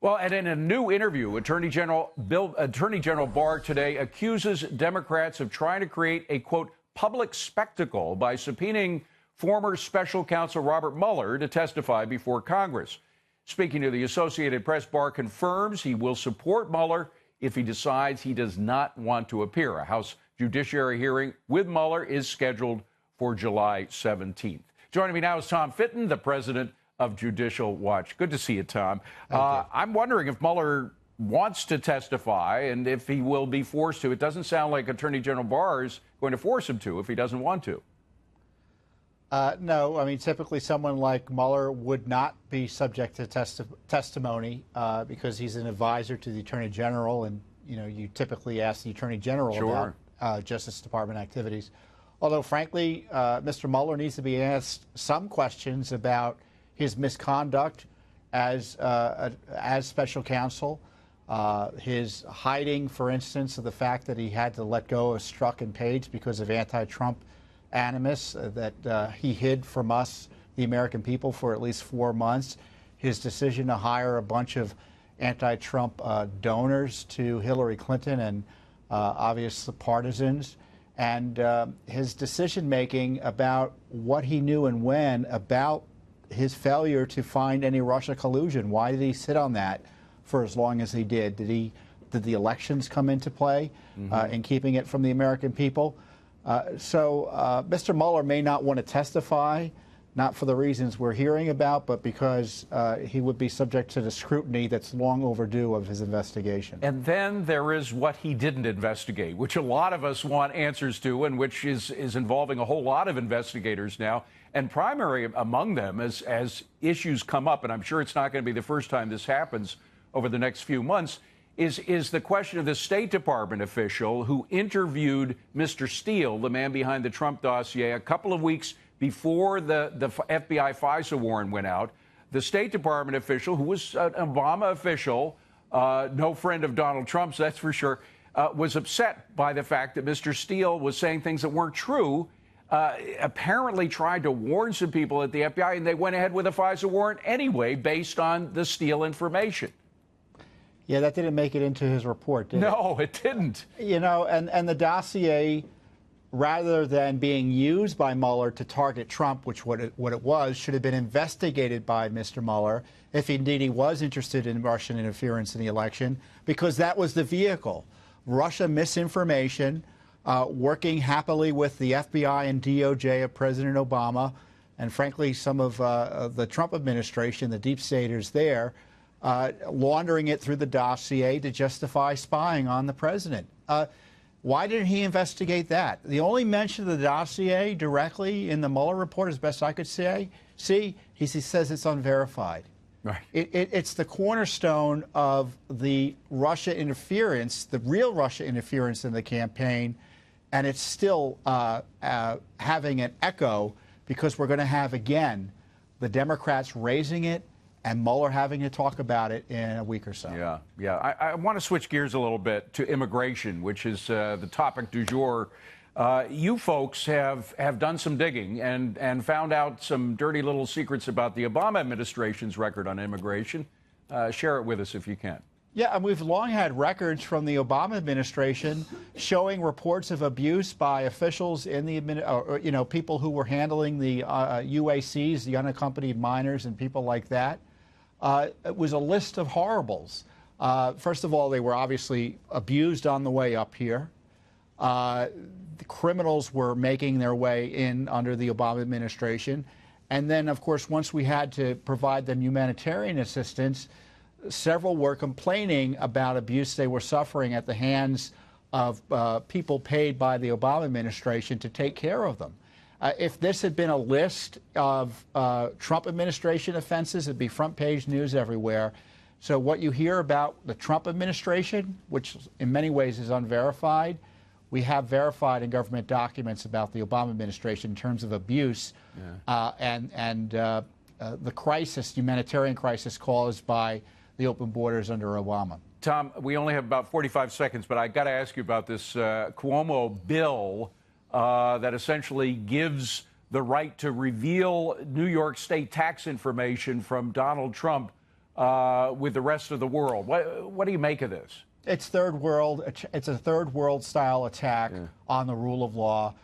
Well, and in a new interview, Attorney General Barr today accuses Democrats of trying to create a, quote, public spectacle by subpoenaing former special counsel Robert Mueller to testify before Congress. Speaking to the Associated Press, Barr confirms he will support Mueller if he decides he does not want to appear. A House Judiciary hearing with Mueller is scheduled for July 17th. Joining me now is Tom Fitton, the president of Judicial Watch. Good to see you, Tom. I'm wondering if Mueller wants to testify and if he will be forced to. It doesn't sound like Attorney General Barr is going to force him to if he doesn't want to. No, I mean, typically someone like Mueller would not be subject to testimony because he's an advisor to the Attorney General, and you typically ask the Attorney General about Justice Department activities. Although, frankly, Mr. Mueller needs to be asked some questions about his misconduct as special counsel, his hiding, for instance, of the fact that he had to let go of Strzok and Page because of anti-Trump animus that he hid from us, the American people, for at least 4 months. His decision to hire a bunch of anti-Trump donors to Hillary Clinton and obvious partisans, and his decision-making about what he knew and when about his failure to find any Russia collusion. Why did he sit on that for as long as he did? Did the elections come into play in keeping it from the American people? So Mr. Mueller may not want to testify, not for the reasons we're hearing about, but because he would be subject to the scrutiny that's long overdue of his investigation. And then there is what he didn't investigate, which a lot of us want answers to, and which is involving a whole lot of investigators now. And primary among them, as issues come up, and I'm sure it's not going to be the first time this happens over the next few months, is the question of the State Department official who interviewed Mr. Steele, the man behind the Trump dossier, a couple of weeks before the FBI FISA warrant went out. The State Department official, who was an Obama official, no friend of Donald Trump's, that's for sure, was upset by the fact that Mr. Steele was saying things that weren't true, apparently tried to warn some people at the FBI, and they went ahead with a FISA warrant anyway based on the Steele information. Yeah, that didn't make it into his report, did it? No, it didn't. And the dossier, rather than being used by Mueller to target Trump, which what it was, should have been investigated by Mr. Mueller if indeed he was interested in Russian interference in the election, because that was the vehicle. Russia misinformation, working happily with the FBI and DOJ of President Obama, and frankly, some of the Trump administration, the deep staters there, laundering it through the dossier to justify spying on the president. Why didn't he investigate that? The only mention of the dossier directly in the Mueller report, as best I could see, he says it's unverified. Right. It's the cornerstone of the Russia interference, the real Russia interference in the campaign, and it's still having an echo because we're going to have, again, the Democrats raising it and Mueller having to talk about it in a week or so. Yeah. I want to switch gears a little bit to immigration, which is the topic du jour. You folks have done some digging and found out some dirty little secrets about the Obama administration's record on immigration. Share it with us if you can. Yeah, and we've long had records from the Obama administration showing reports of abuse by officials in the, people who were handling the UACs, the unaccompanied minors, and people like that. It was a list of horribles. First of all, they were obviously abused on the way up here. The criminals were making their way in under the Obama administration. And then, of course, once we had to provide them humanitarian assistance, several were complaining about abuse they were suffering at the hands of people paid by the Obama administration to take care of them. If this had been a list of Trump administration offenses, it'd be front page news everywhere. So what you hear about the Trump administration, which in many ways is unverified, we have verified in government documents about the Obama administration in terms of abuse and the crisis, humanitarian crisis caused by the open borders under Obama. Tom, we only have about 45 seconds, but I got to ask you about this Cuomo bill that essentially gives the right to reveal New York State tax information from Donald Trump with the rest of the world. What do you make of this? It's third world. It's a third world style attack on the rule of law,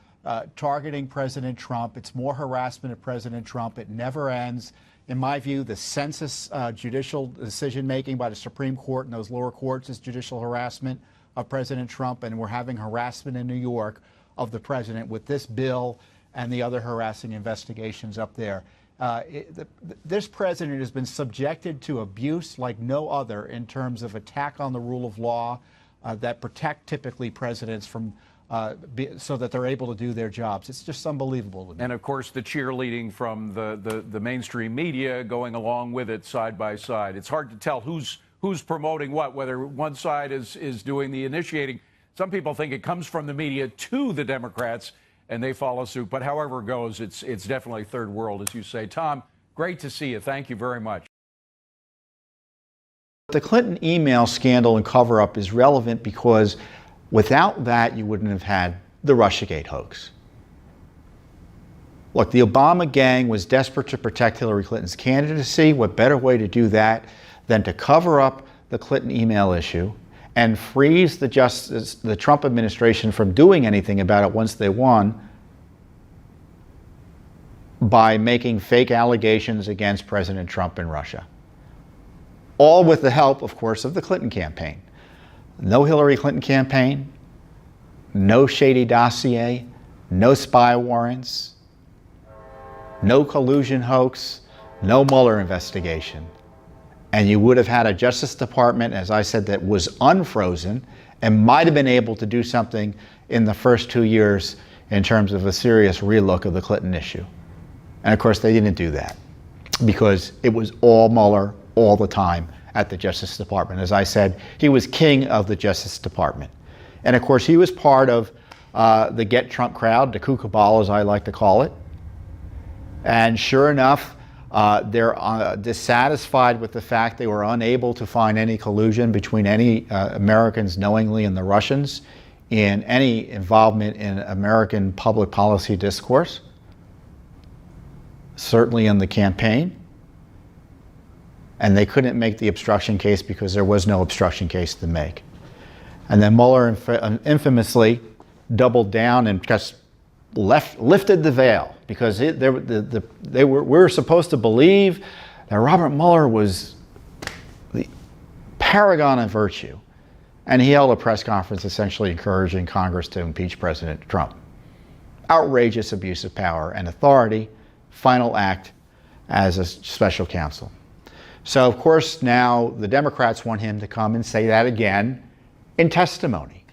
targeting President Trump. It's more harassment of President Trump. It never ends. In my view, the census judicial decision making by the Supreme Court and those lower courts is judicial harassment of President Trump, and we're having harassment in New York of the president with this bill and the other harassing investigations up there. This president has been subjected to abuse like no other in terms of attack on the rule of law that protect typically presidents from so that they're able to do their jobs. It's just unbelievable to me. And of course, the cheerleading from the mainstream media going along with it side by side. It's hard to tell who's promoting what, whether one side is doing the initiating. Some people think it comes from the media to the Democrats, and they follow suit. But however it goes, it's definitely third world, as you say. Tom, great to see you. Thank you very much. The Clinton email scandal and cover-up is relevant because without that, you wouldn't have had the Russiagate hoax. Look, the Obama gang was desperate to protect Hillary Clinton's candidacy. What better way to do that than to cover up the Clinton email issue and freeze the Trump administration from doing anything about it once they won by making fake allegations against President Trump in Russia. All with the help, of course, of the Clinton campaign. No Hillary Clinton campaign, no shady dossier, no spy warrants, no collusion hoax, no Mueller investigation. And you would have had a Justice Department, as I said, that was unfrozen and might have been able to do something in the first 2 years in terms of a serious relook of the Clinton issue. And of course, they didn't do that because it was all Mueller all the time at the Justice Department. As I said, he was king of the Justice Department. And of course, he was part of the Get Trump crowd, the coup cabal, as I like to call it. And sure enough, they're dissatisfied with the fact they were unable to find any collusion between any Americans knowingly and the Russians in any involvement in American public policy discourse, certainly in the campaign. And they couldn't make the obstruction case because there was no obstruction case to make. And then Mueller infamously doubled down and just lifted the veil because we were supposed to believe that Robert Mueller was the paragon of virtue. And he held a press conference essentially encouraging Congress to impeach President Trump. Outrageous abuse of power and authority, final act as a special counsel. So, of course, now the Democrats want him to come and say that again in testimony.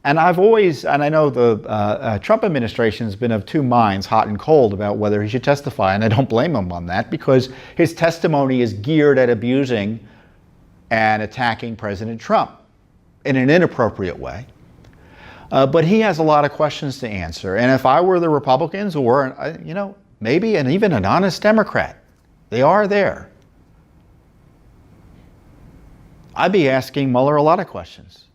And I've always, and I know the Trump administration has been of two minds, hot and cold, about whether he should testify. And I don't blame him on that because his testimony is geared at abusing and attacking President Trump in an inappropriate way. But he has a lot of questions to answer. And if I were the Republicans or, maybe even an honest Democrat, they are there, I'd be asking Mueller a lot of questions.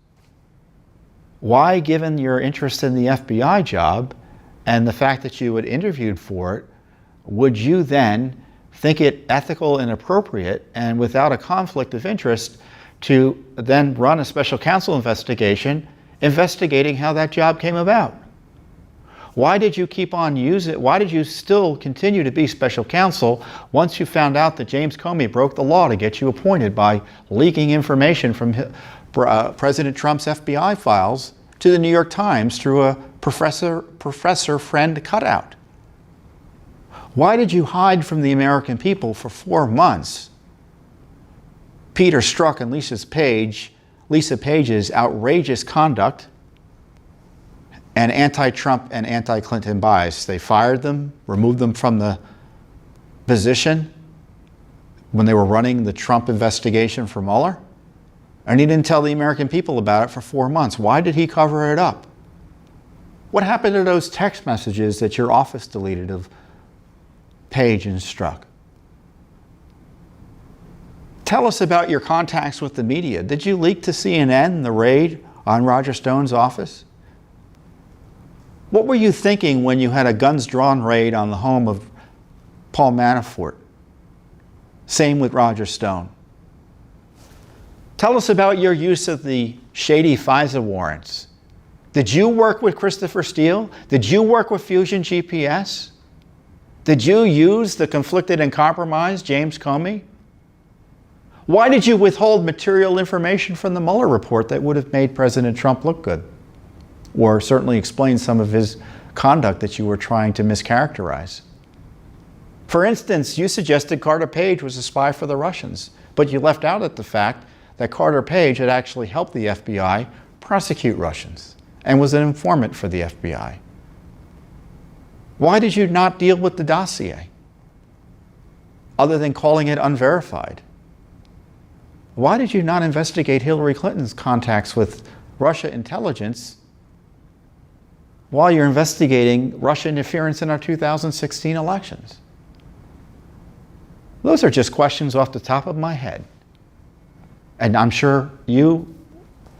Why, given your interest in the FBI job and the fact that you had interviewed for it, would you then think it ethical and appropriate and without a conflict of interest to then run a special counsel investigation investigating how that job came about? Why did you keep on why did you still continue to be special counsel once you found out that James Comey broke the law to get you appointed by leaking information from President Trump's FBI files to the New York Times through a professor friend cutout? Why did you hide from the American people for 4 months Peter Strzok and Lisa Page's outrageous conduct and anti-Trump and anti-Clinton bias? They fired them, removed them from the position when they were running the Trump investigation for Mueller. And he didn't tell the American people about it for 4 months. Why did he cover it up? What happened to those text messages that your office deleted of Page and Strzok? Tell us about your contacts with the media. Did you leak to CNN the raid on Roger Stone's office? What were you thinking when you had a guns-drawn raid on the home of Paul Manafort? Same with Roger Stone. Tell us about your use of the shady FISA warrants. Did you work with Christopher Steele? Did you work with Fusion GPS? Did you use the conflicted and compromised James Comey? Why did you withhold material information from the Mueller report that would have made President Trump look good? Or certainly explain some of his conduct that you were trying to mischaracterize? For instance, you suggested Carter Page was a spy for the Russians, but you left out the fact that Carter Page had actually helped the FBI prosecute Russians and was an informant for the FBI. Why did you not deal with the dossier, other than calling it unverified? Why did you not investigate Hillary Clinton's contacts with Russia intelligence while you're investigating Russian interference in our 2016 elections? Those are just questions off the top of my head. And I'm sure you,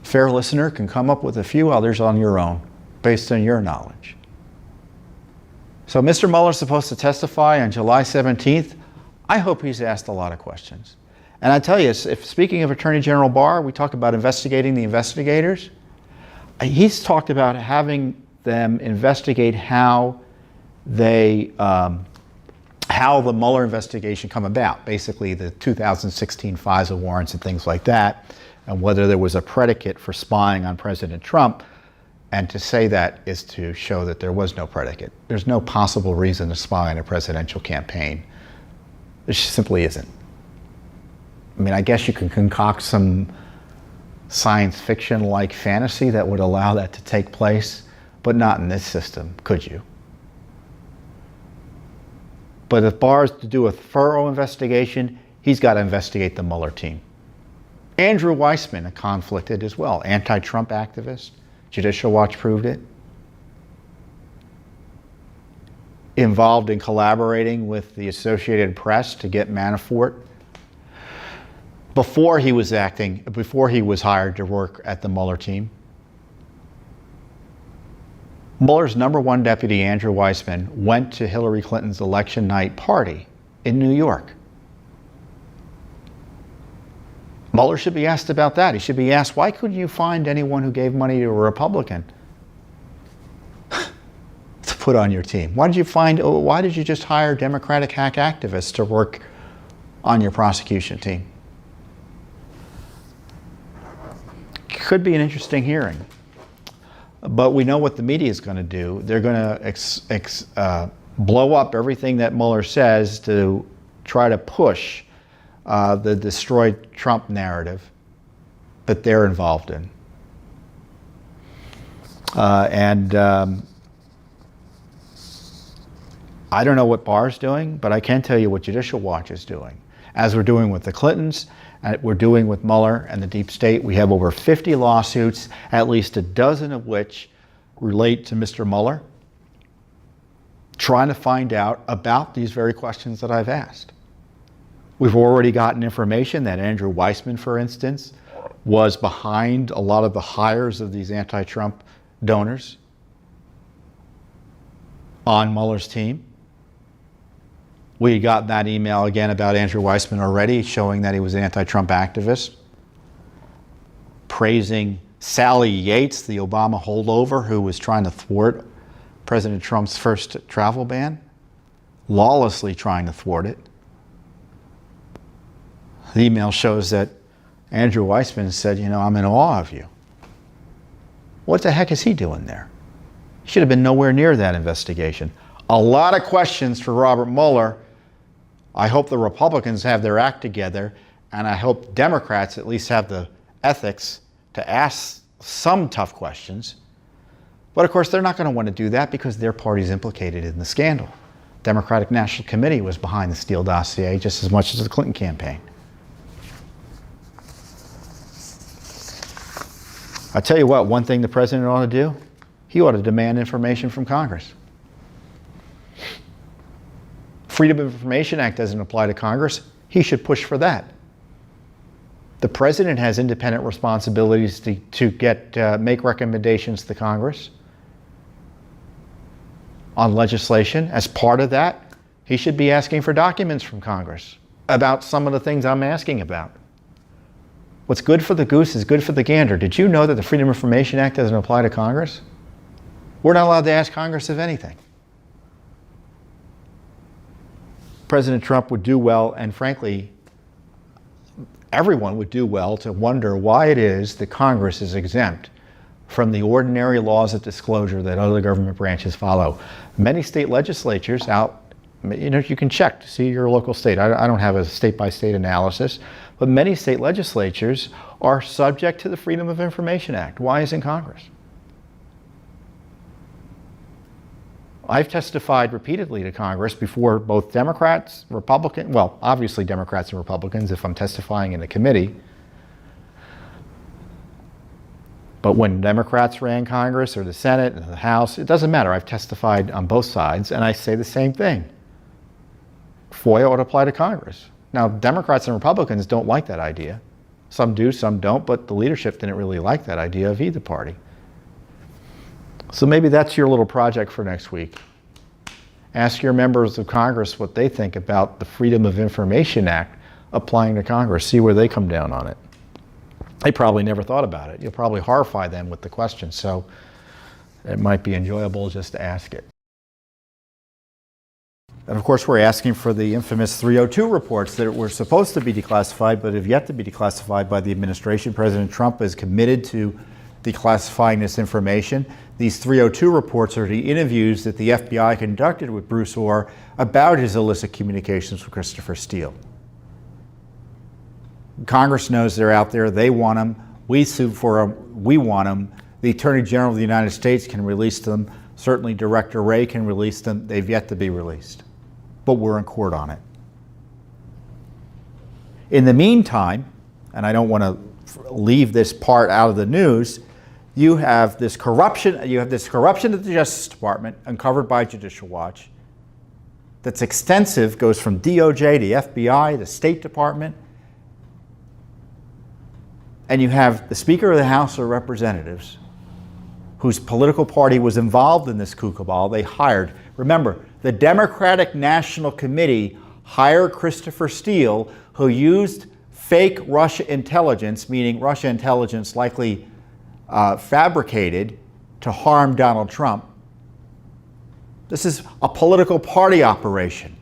fair listener, can come up with a few others on your own, based on your knowledge. So Mr. Mueller's supposed to testify on July 17th. I hope he's asked a lot of questions. And I tell you, if speaking of Attorney General Barr, we talk about investigating the investigators. He's talked about having them investigate how the Mueller investigation come about, basically the 2016 FISA warrants and things like that, and whether there was a predicate for spying on President Trump. And to say that is to show that there was no predicate. There's no possible reason to spy on a presidential campaign. There simply isn't. I mean, I guess you can concoct some science fiction-like fantasy that would allow that to take place, but not in this system, could you? But if Barr's to do a thorough investigation, he's got to investigate the Mueller team. Andrew Weissmann, a conflicted as well, anti-Trump activist. Judicial Watch proved it. Involved in collaborating with the Associated Press to get Manafort before he was hired to work at the Mueller team. Mueller's #1 deputy, Andrew Weissmann, went to Hillary Clinton's election night party in New York. Mueller should be asked about that. He should be asked, why couldn't you find anyone who gave money to a Republican to put on your team? Why did you just hire Democratic hack activists to work on your prosecution team? Could be an interesting hearing. But we know what the media is going to do. They're going to blow up everything that Mueller says to try to push the destroyed Trump narrative that they're involved in. I don't know what Barr's doing, but I can tell you what Judicial Watch is doing. As we're doing with the Clintons, we're doing with Mueller and the deep state. We have over 50 lawsuits, at least a dozen of which relate to Mr. Mueller, trying to find out about these very questions that I've asked. We've already gotten information that Andrew Weissmann, for instance, was behind a lot of the hires of these anti-Trump donors on Mueller's team. We had gotten that email again about Andrew Weissmann already, showing that he was an anti-Trump activist, praising Sally Yates, the Obama holdover who was trying to thwart President Trump's first travel ban, lawlessly trying to thwart it. The email shows that Andrew Weissmann said, you know, I'm in awe of you. What the heck is he doing there? He should have been nowhere near that investigation. A lot of questions for Robert Mueller. I hope the Republicans have their act together, and I hope Democrats at least have the ethics to ask some tough questions. But of course, they're not going to want to do that because their party's implicated in the scandal. Democratic National Committee was behind the Steele dossier just as much as the Clinton campaign. I tell you what, one thing the president ought to do, he ought to demand information from Congress. Freedom of Information Act doesn't apply to Congress. He should push for that. The president has independent responsibilities to make recommendations to Congress on legislation. As part of that, he should be asking for documents from Congress about some of the things I'm asking about. What's good for the goose is good for the gander. Did you know that the Freedom of Information Act doesn't apply to Congress? We're not allowed to ask Congress of anything. President Trump would do well, and frankly, everyone would do well to wonder why it is that Congress is exempt from the ordinary laws of disclosure that other government branches follow. Many state legislatures you can check to see your local state. I don't have a state-by-state analysis, but many state legislatures are subject to the Freedom of Information Act. Why isn't Congress? I've testified repeatedly to Congress before both Democrats, Republicans, well, obviously Democrats and Republicans if I'm testifying in a committee. But when Democrats ran Congress or the Senate or the House, it doesn't matter. I've testified on both sides, and I say the same thing. FOIA ought to apply to Congress. Now, Democrats and Republicans don't like that idea. Some do, some don't, but the leadership didn't really like that idea of either party. So maybe that's your little project for next week. Ask your members of Congress what they think about the Freedom of Information Act applying to Congress. See where they come down on it. They probably never thought about it. You'll probably horrify them with the question, so it might be enjoyable just to ask it. And of course, we're asking for the infamous 302 reports that were supposed to be declassified but have yet to be declassified by the administration. President Trump is committed to declassifying this information. These 302 reports are the interviews that the FBI conducted with Bruce Ohr about his illicit communications with Christopher Steele. Congress knows they're out there. They want them. We sued for them. We want them. The Attorney General of the United States can release them. Certainly Director Wray can release them. They've yet to be released. But we're in court on it. In the meantime, and I don't want to leave this part out of the news, you have this corruption at the Justice Department uncovered by Judicial Watch that's extensive, goes from DOJ to FBI, the State Department. And you have the Speaker of the House of Representatives, whose political party was involved in this coup cabal. They hired, remember, the Democratic National Committee hired Christopher Steele, who used fake Russia intelligence, meaning Russia intelligence likely fabricated to harm Donald Trump. This is a political party operation.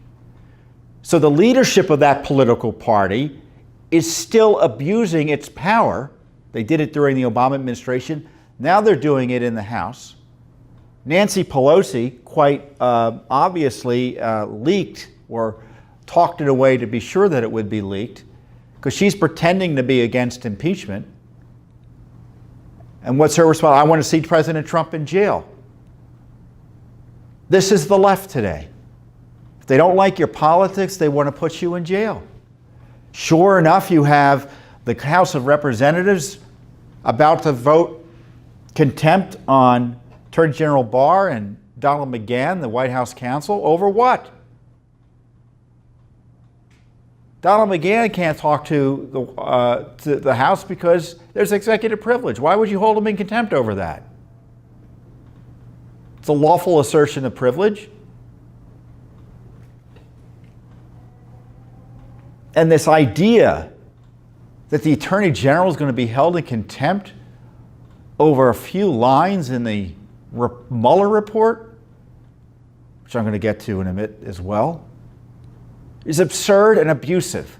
So the leadership of that political party is still abusing its power. They did it during the Obama administration. Now they're doing it in the House. Nancy Pelosi quite obviously leaked or talked it away to be sure that it would be leaked, because she's pretending to be against impeachment. And what's her response? I want to see President Trump in jail. This is the left today. If they don't like your politics, they want to put you in jail. Sure enough, you have the House of Representatives about to vote contempt on Attorney General Barr and Donald McGahn, the White House counsel, over what? Donald McGahn can't talk to the House because there's executive privilege. Why would you hold him in contempt over that? It's a lawful assertion of privilege. And this idea that the Attorney General is going to be held in contempt over a few lines in the Mueller report, which I'm going to get to in a minute as well, is absurd and abusive.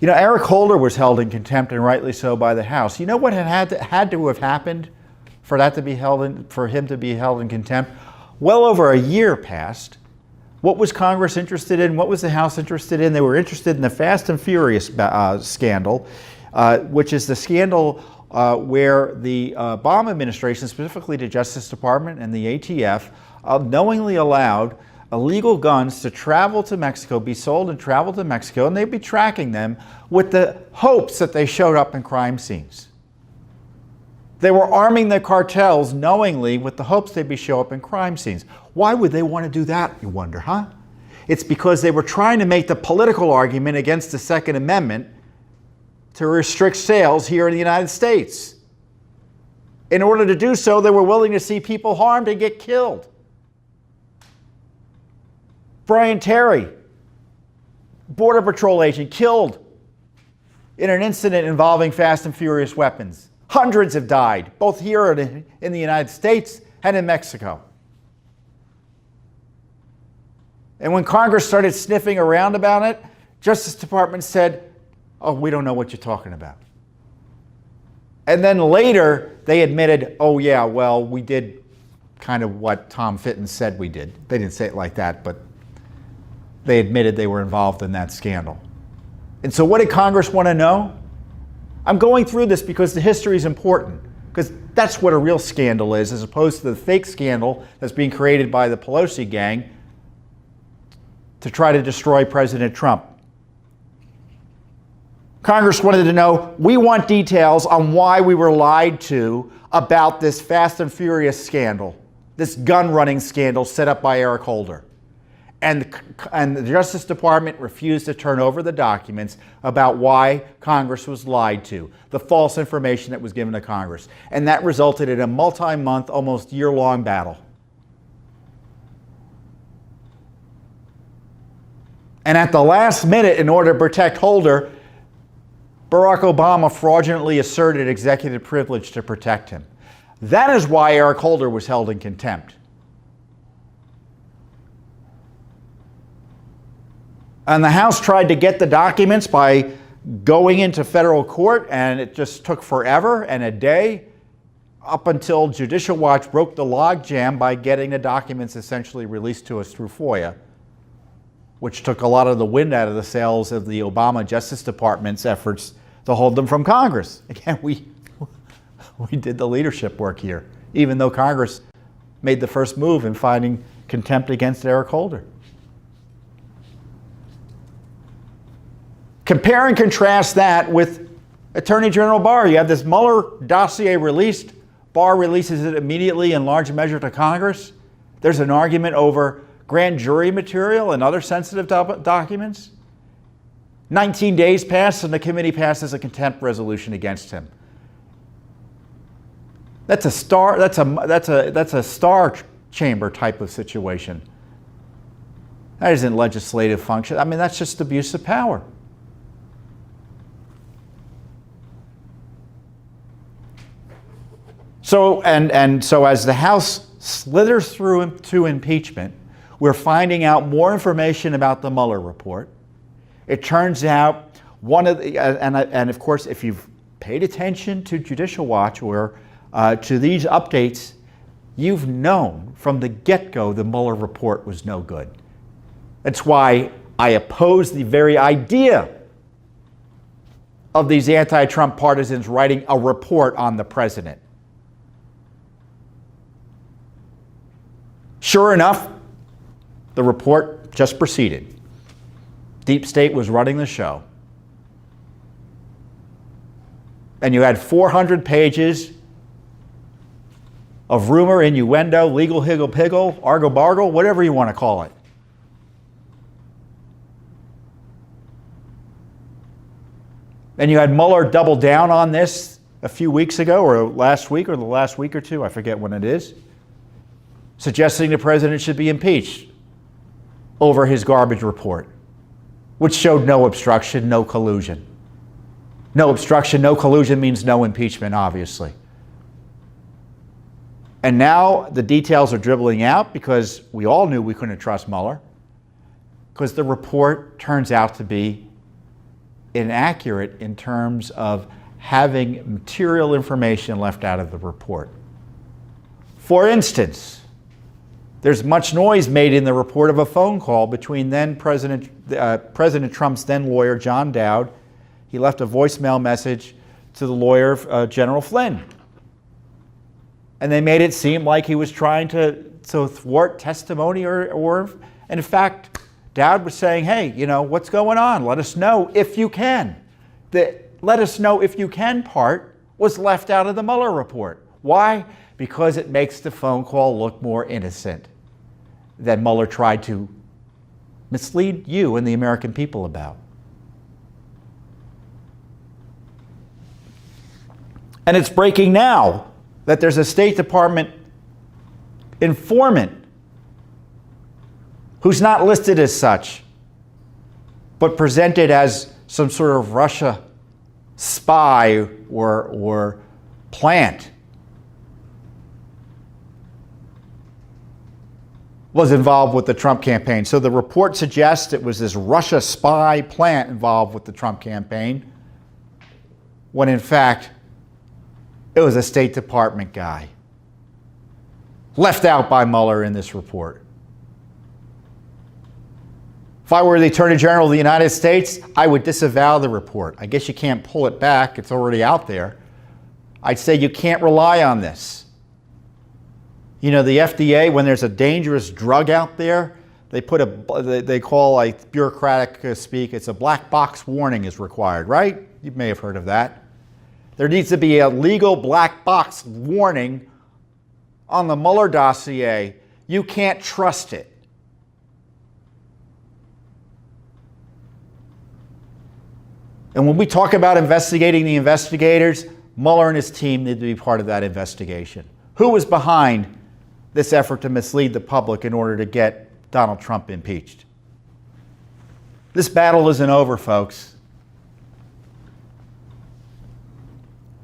You know, Eric Holder was held in contempt, and rightly so, by the House. You know what had to have happened for that to be for him to be held in contempt? Well over a year passed. What was Congress interested in? What was the House interested in? They were interested in the Fast and Furious scandal, which is the scandal where the Obama administration, specifically the Justice Department and the ATF, knowingly allowed illegal guns to travel to Mexico, be sold and travel to Mexico, and they'd be tracking them with the hopes that they showed up in crime scenes. They were arming the cartels knowingly with the hopes they'd show up in crime scenes. Why would they want to do that, you wonder, huh? It's because they were trying to make the political argument against the Second Amendment to restrict sales here in the United States. In order to do so, they were willing to see people harmed and get killed. Brian Terry, Border Patrol agent, killed in an incident involving fast and furious weapons. Hundreds have died, both here in the United States and in Mexico. And when Congress started sniffing around about it, Justice Department said, oh, we don't know what you're talking about. And then later, they admitted, oh yeah, well, we did kind of what Tom Fitton said we did. They didn't say it like that, but they admitted they were involved in that scandal. And so what did Congress want to know? I'm going through this because the history is important, because that's what a real scandal is, as opposed to the fake scandal that's being created by the Pelosi gang to try to destroy President Trump. Congress wanted to know, we want details on why we were lied to about this Fast and Furious scandal, this gun running scandal set up by Eric Holder. And the Justice Department refused to turn over the documents about why Congress was lied to, the false information that was given to Congress. And that resulted in a multi-month, almost year-long battle. And at the last minute, in order to protect Holder, Barack Obama fraudulently asserted executive privilege to protect him. That is why Eric Holder was held in contempt. And the House tried to get the documents by going into federal court, and it just took forever and a day, up until Judicial Watch broke the logjam by getting the documents essentially released to us through FOIA, which took a lot of the wind out of the sails of the Obama Justice Department's efforts to hold them from Congress. Again, we did the leadership work here, even though Congress made the first move in finding contempt against Eric Holder. Compare and contrast that with Attorney General Barr. You have this Mueller dossier released. Barr releases it immediately in large measure to Congress. There's an argument over grand jury material and other sensitive documents. 19 days pass and the committee passes a contempt resolution against him. That's a star chamber type of situation. That isn't legislative function. I mean, that's just abuse of power. So, so as the House slithers through to impeachment, we're finding out more information about the Mueller report. It turns out one of the, and of course, if you've paid attention to Judicial Watch or to these updates, you've known from the get-go the Mueller report was no good. That's why I oppose the very idea of these anti-Trump partisans writing a report on the president. Sure enough, the report just proceeded. Deep State was running the show. And you had 400 pages of rumor, innuendo, legal higgle-piggle, argle-bargle, whatever you want to call it. And you had Mueller double down on this a few weeks ago, or last week, or the last week or two, I forget when it is, suggesting the president should be impeached over his garbage report, which showed no obstruction, no collusion. No obstruction, no collusion means no impeachment, obviously. And now the details are dribbling out because we all knew we couldn't trust Mueller, because the report turns out to be inaccurate in terms of having material information left out of the report. For instance, there's much noise made in the report of a phone call between President Trump's then lawyer, John Dowd. He left a voicemail message to the lawyer, General Flynn. And they made it seem like he was trying to thwart testimony and in fact, Dowd was saying, hey, you know, what's going on? Let us know if you can. The let us know if you can part was left out of the Mueller report. Why? Because it makes the phone call look more innocent than Mueller tried to mislead you and the American people about. And it's breaking now that there's a State Department informant who's not listed as such, but presented as some sort of Russia spy or plant was involved with the Trump campaign. So the report suggests it was this Russia spy plant involved with the Trump campaign, when in fact it was a State Department guy left out by Mueller in this report. If I were the Attorney General of the United States, I would disavow the report. I guess you can't pull it back. It's already out there. I'd say you can't rely on this. You know, the FDA, when there's a dangerous drug out there, they call, like bureaucratic speak, it's a black box warning is required, right? You may have heard of that. There needs to be a legal black box warning on the Mueller dossier. You can't trust it. And when we talk about investigating the investigators, Mueller and his team need to be part of that investigation. Who was behind this effort to mislead the public in order to get Donald Trump impeached? This battle isn't over, folks.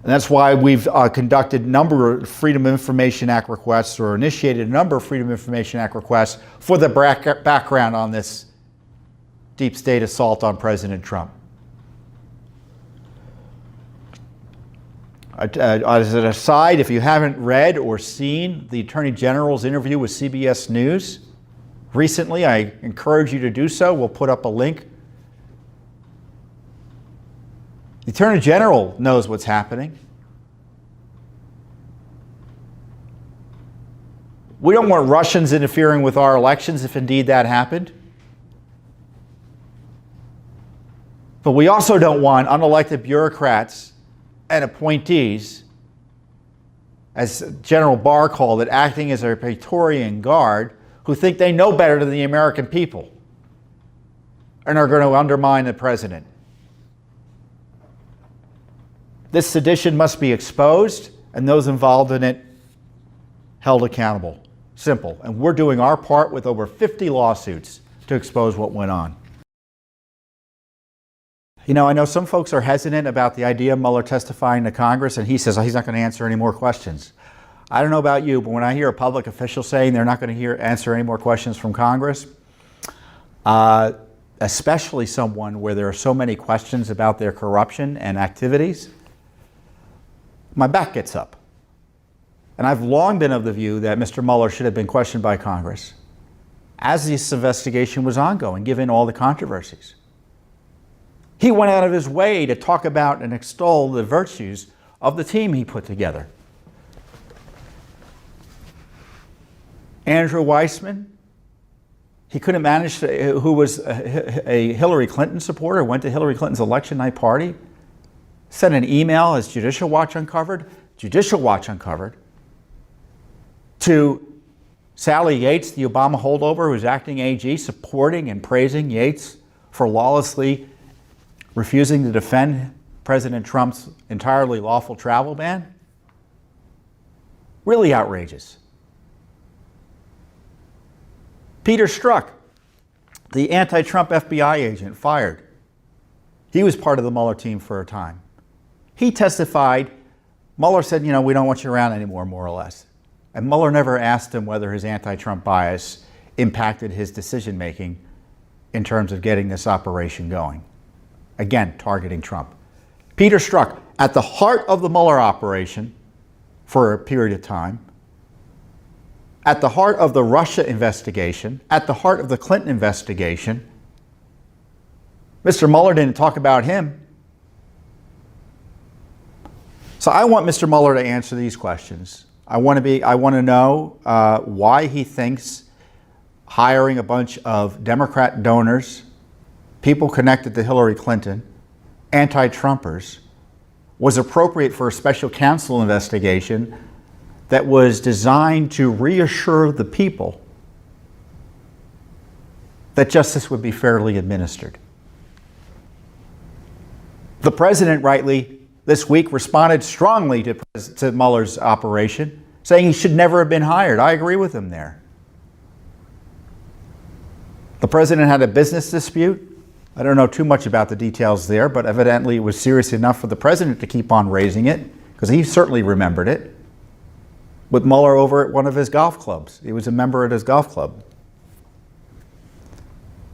And that's why we've conducted a number of Freedom of Information Act requests, or initiated a number of Freedom of Information Act requests for the background on this deep state assault on President Trump. As an aside, if you haven't read or seen the Attorney General's interview with CBS News recently, I encourage you to do so. We'll put up a link. The Attorney General knows what's happening. We don't want Russians interfering with our elections if indeed that happened. But we also don't want unelected bureaucrats and appointees, as General Barr called it, acting as a Praetorian Guard, who think they know better than the American people and are going to undermine the president. This sedition must be exposed and those involved in it held accountable. Simple. And we're doing our part with over 50 lawsuits to expose what went on. You know, I know some folks are hesitant about the idea of Mueller testifying to Congress, and he says he's not going to answer any more questions. I don't know about you, but when I hear a public official saying they're not going to answer any more questions from Congress, especially someone where there are so many questions about their corruption and activities, my back gets up. And I've long been of the view that Mr. Mueller should have been questioned by Congress as this investigation was ongoing, given all the controversies. He went out of his way to talk about and extol the virtues of the team he put together. Andrew Weissman, he couldn't manage to, who was a Hillary Clinton supporter, went to Hillary Clinton's election night party, sent an email, as Judicial Watch uncovered, to Sally Yates, the Obama holdover, who was acting AG, supporting and praising Yates for lawlessly refusing to defend President Trump's entirely lawful travel ban. Really outrageous. Peter Strzok, the anti-Trump FBI agent, fired. He was part of the Mueller team for a time. He testified. Mueller said, you know, we don't want you around anymore, more or less. And Mueller never asked him whether his anti-Trump bias impacted his decision-making in terms of getting this operation going. Again, targeting Trump. Peter Strzok, at the heart of the Mueller operation for a period of time, at the heart of the Russia investigation, at the heart of the Clinton investigation. Mr. Mueller didn't talk about him. So I want Mr. Mueller to answer these questions. I want to know why he thinks hiring a bunch of Democrat donors, people connected to Hillary Clinton, anti-Trumpers, was appropriate for a special counsel investigation that was designed to reassure the people that justice would be fairly administered. The president, rightly, this week responded strongly to Mueller's operation, saying he should never have been hired. I agree with him there. The president had a business dispute I don't know too much about the details there, but evidently it was serious enough for the president to keep on raising it, because he certainly remembered it, with Mueller over at one of his golf clubs. He was a member at his golf club.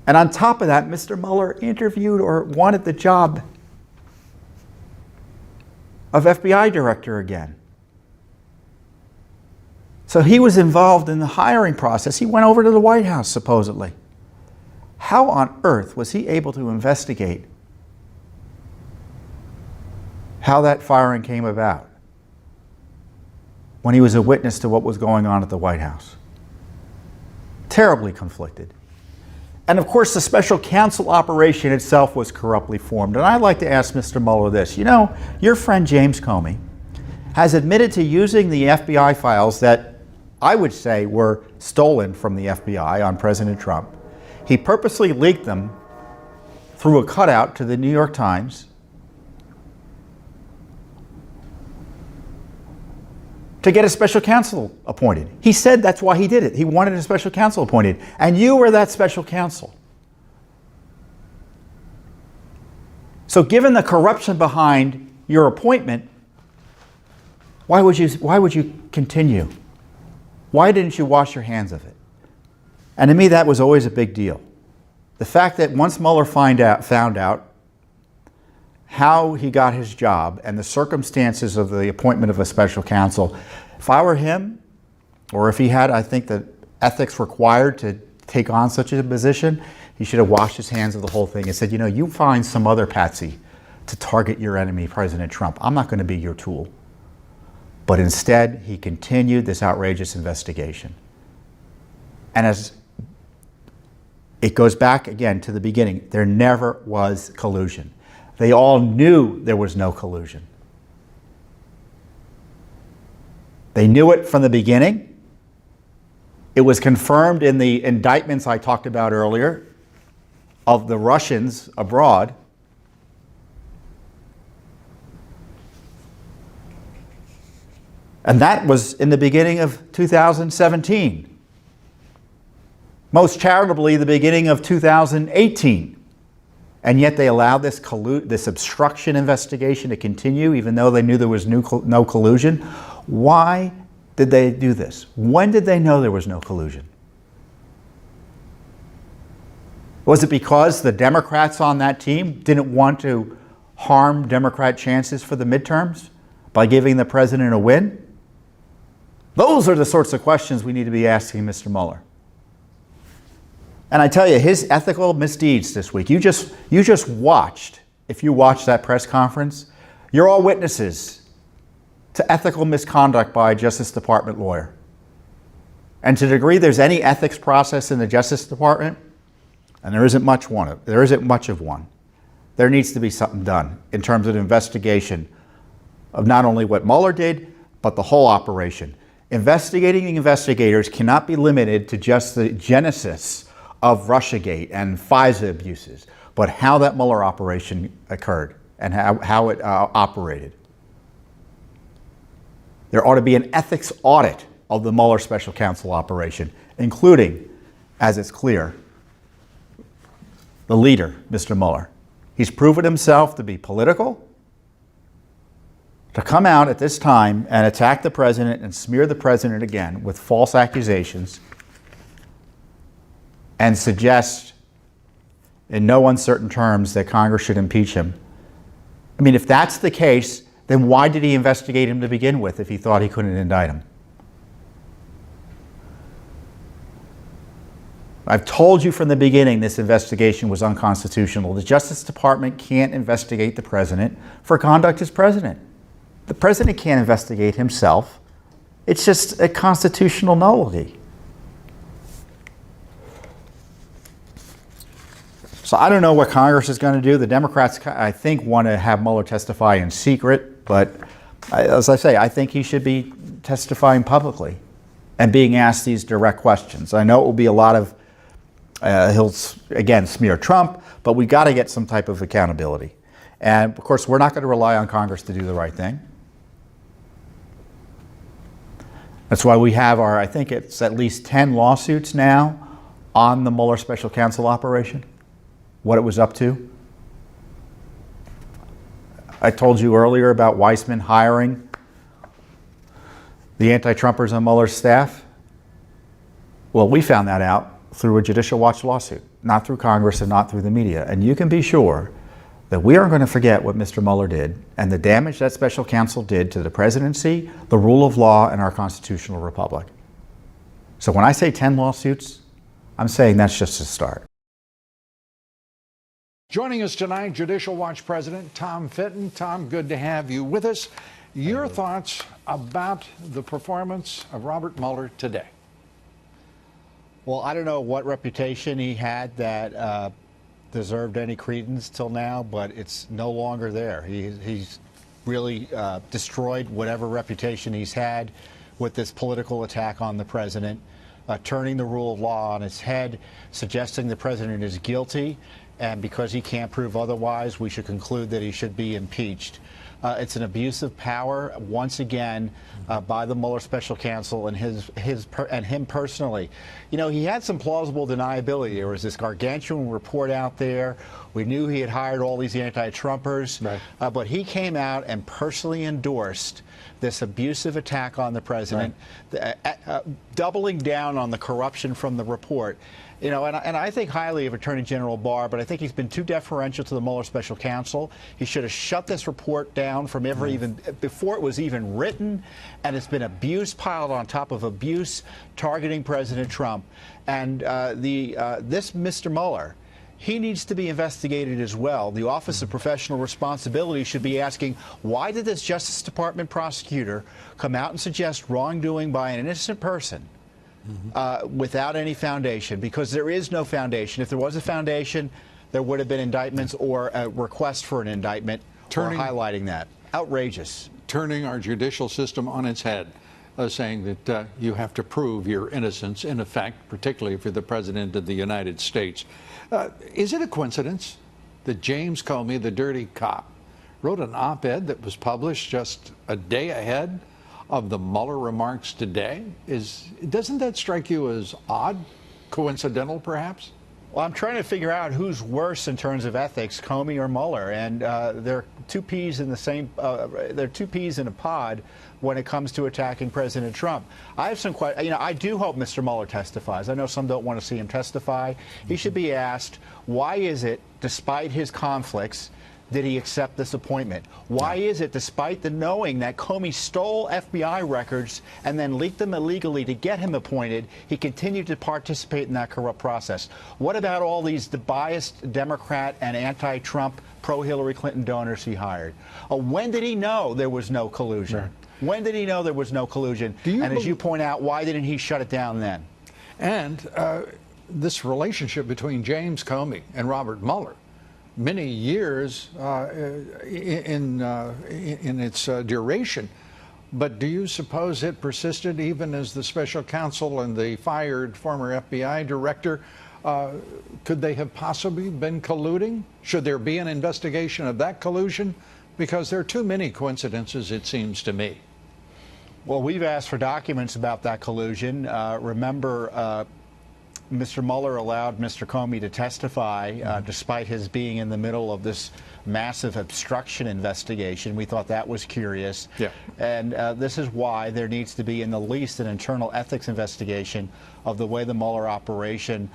And on top of that, Mr. Mueller interviewed or wanted the job of FBI director again. So he was involved in the hiring process. He went over to the White House, supposedly. How on earth was he able to investigate how that firing came about when he was a witness to what was going on at the White House? Terribly conflicted. And of course, the special counsel operation itself was corruptly formed. And I'd like to ask Mr. Mueller this. You know, your friend James Comey has admitted to using the FBI files that I would say were stolen from the FBI on President Trump. He purposely leaked them through a cutout to the New York Times to get a special counsel appointed. He said that's why he did it. He wanted a special counsel appointed. And you were that special counsel. So given the corruption behind your appointment, why would you continue? Why didn't you wash your hands of it? And to me, that was always a big deal. The fact that once Mueller found out how he got his job and the circumstances of the appointment of a special counsel, if I were him, or if he had, I think, the ethics required to take on such a position, he should have washed his hands of the whole thing and said, you know, you find some other patsy to target your enemy, President Trump. I'm not going to be your tool. But instead, he continued this outrageous investigation. And as it goes back again to the beginning, there never was collusion. They all knew there was no collusion. They knew it from the beginning. It was confirmed in the indictments I talked about earlier of the Russians abroad. And that was in the beginning of 2017. Most charitably, the beginning of 2018. And yet they allowed this obstruction investigation to continue, even though they knew there was no collusion. Why did they do this? When did they know there was no collusion? Was it because the Democrats on that team didn't want to harm Democrat chances for the midterms by giving the president a win? Those are the sorts of questions we need to be asking Mr. Mueller. And I tell you, his ethical misdeeds this week, you just watched, if you watched that press conference, you're all witnesses to ethical misconduct by a Justice Department lawyer. And to the degree there's any ethics process in the Justice Department, and there isn't much of one, there needs to be something done in terms of investigation of not only what Mueller did, but the whole operation. Investigating investigators cannot be limited to just the genesis of Russiagate and FISA abuses, but how that Mueller operation occurred and how it operated. There ought to be an ethics audit of the Mueller special counsel operation, including, as it's clear, the leader, Mr. Mueller. He's proven himself to be political. To come out at this time and attack the president and smear the president again with false accusations and suggest in no uncertain terms that Congress should impeach him. I mean, if that's the case, then why did he investigate him to begin with if he thought he couldn't indict him? I've told you from the beginning this investigation was unconstitutional. The Justice Department can't investigate the president for conduct as president. The president can't investigate himself. It's just a constitutional nullity. So I don't know what Congress is going to do. The Democrats, I think, want to have Mueller testify in secret, but as I say, I think he should be testifying publicly and being asked these direct questions. I know it will be a lot of, he'll, again, smear Trump, but we've got to get some type of accountability. And of course, we're not going to rely on Congress to do the right thing. That's why we have I think it's at least 10 lawsuits now on the Mueller special counsel operation. what it was up to? I told you earlier about Weissman hiring the anti-Trumpers on Mueller's staff. Well, we found that out through a Judicial Watch lawsuit, not through Congress and not through the media. And you can be sure that we aren't going to forget what Mr. Mueller did and the damage that special counsel did to the presidency, the rule of law, and our constitutional republic. So when I say 10 lawsuits, I'm saying that's just a start. Joining us tonight, Judicial Watch President Tom Fitton. Tom, good to have you with us. Your thoughts about the performance of Robert Mueller today? Well, I don't know what reputation he had that deserved any credence till now, but it's no longer there. He's really destroyed whatever reputation he's had with this political attack on the president, turning the rule of law on its head, suggesting the president is guilty, and because he can't prove otherwise, we should conclude that he should be impeached. It's an abuse of power, once again, by the Mueller special counsel and him personally. You know, he had some plausible deniability. There was this gargantuan report out there. We knew he had hired all these anti-Trumpers, right. But he came out and personally endorsed this abusive attack on the president, right. Doubling down on the corruption from the report. You know, and I think highly of Attorney General Barr, but I think he's been too deferential to the Mueller special counsel. He should have shut this report down from before it was even written, and it's been abuse piled on top of abuse targeting President Trump. And this Mr. Mueller, he needs to be investigated as well. The Office of Professional Responsibility should be asking, why did this Justice Department prosecutor come out and suggest wrongdoing by an innocent person? Without any foundation, because there is no foundation. If there was a foundation, there would have been indictments or a request for an indictment or highlighting that. Outrageous. Turning our judicial system on its head, saying that you have to prove your innocence, in effect, particularly if you're the President of the United States. Is it a coincidence that James Comey, the dirty cop, wrote an op-ed that was published just a day ahead of the Mueller remarks today? Doesn't that strike you as odd, coincidental perhaps? Well, I'm trying to figure out who's worse in terms of ethics, Comey or Mueller, and they're two peas in the same. They're two peas in a pod when it comes to attacking President Trump. I have some questions. You know, I do hope Mr. Mueller testifies. I know some don't want to see him testify. He should be asked, why is it, despite his conflicts, did he accept this appointment? Why is it, despite the knowing that Comey stole FBI records and then leaked them illegally to get him appointed, he continued to participate in that corrupt process? What about all these biased Democrat and anti-Trump, pro-Hillary Clinton donors he hired? When did he know there was no collusion? Right. When did he know there was no collusion? And as you point out, why didn't he shut it down then? And this relationship between James Comey and Robert Mueller, many years in its duration. But do you suppose it persisted even as the special counsel and the fired former FBI director? Could they have possibly been colluding? Should there be an investigation of that collusion? Because there are too many coincidences, it seems to me. Well, we've asked for documents about that collusion. Remember, Mr. Mueller allowed Mr. Comey to testify despite his being in the middle of this massive obstruction investigation. We thought that was curious. Yeah. And this is why there needs to be, in the least, an internal ethics investigation of the way the Mueller operation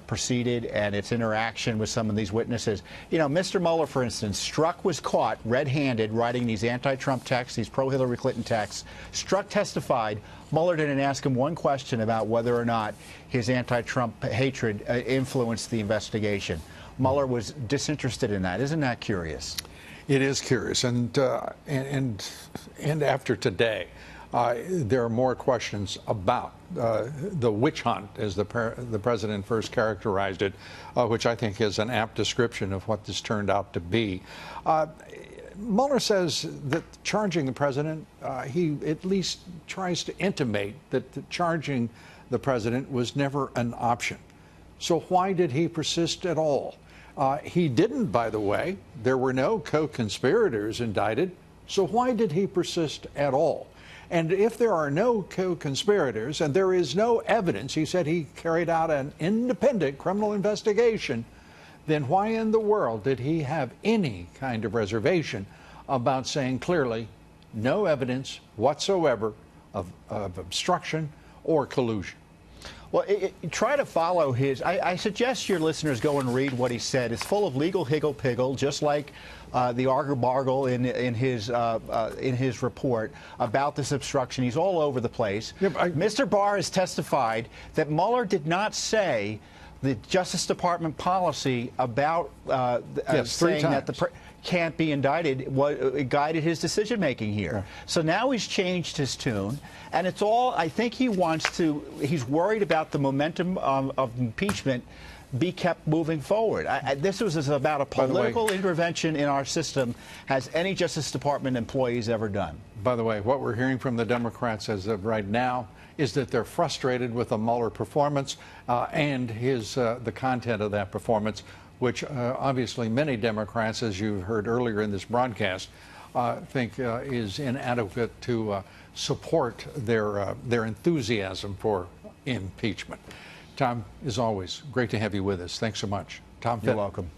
proceeded and its interaction with some of these witnesses. You know, Mr. Mueller, for instance, Strzok was caught red-handed writing these anti-Trump texts, these pro-Hillary Clinton texts. Strzok testified. Mueller didn't ask him one question about whether or not his anti-Trump hatred influenced the investigation. Mueller was disinterested in that. Isn't that curious? It is curious, and after today, there are more questions about the witch hunt, as the president first characterized it, which I think is an apt description of what this turned out to be. Mueller says that charging the president, he at least tries to intimate that charging the president was never an option. So why did he persist at all? He didn't, by the way. There were no co-conspirators indicted. So why did he persist at all? And if there are no co-conspirators and there is no evidence, he said he carried out an independent criminal investigation, then why in the world did he have any kind of reservation about saying clearly no evidence whatsoever of obstruction or collusion? Well, try to follow his. I suggest your listeners go and read what he said. It's full of legal higgle-piggle, just like the argle-bargle in his report about this obstruction. He's all over the place. Yeah, Mr. Barr has testified that Mueller did not say the Justice Department policy about saying that the can't be indicted it guided his decision making here. Yeah. So now he's changed his tune, and it's all, I think he's worried about the momentum of impeachment be kept moving forward. This was about a political intervention in our system as any Justice Department employee's ever done. By the way, what we're hearing from the Democrats as of right now is that they're frustrated with the Mueller performance and the content of that performance, which obviously many Democrats, as you heard earlier in this broadcast, think is inadequate to support their enthusiasm for impeachment. Tom, as always, great to have you with us. Thanks so much. Tom, you're welcome.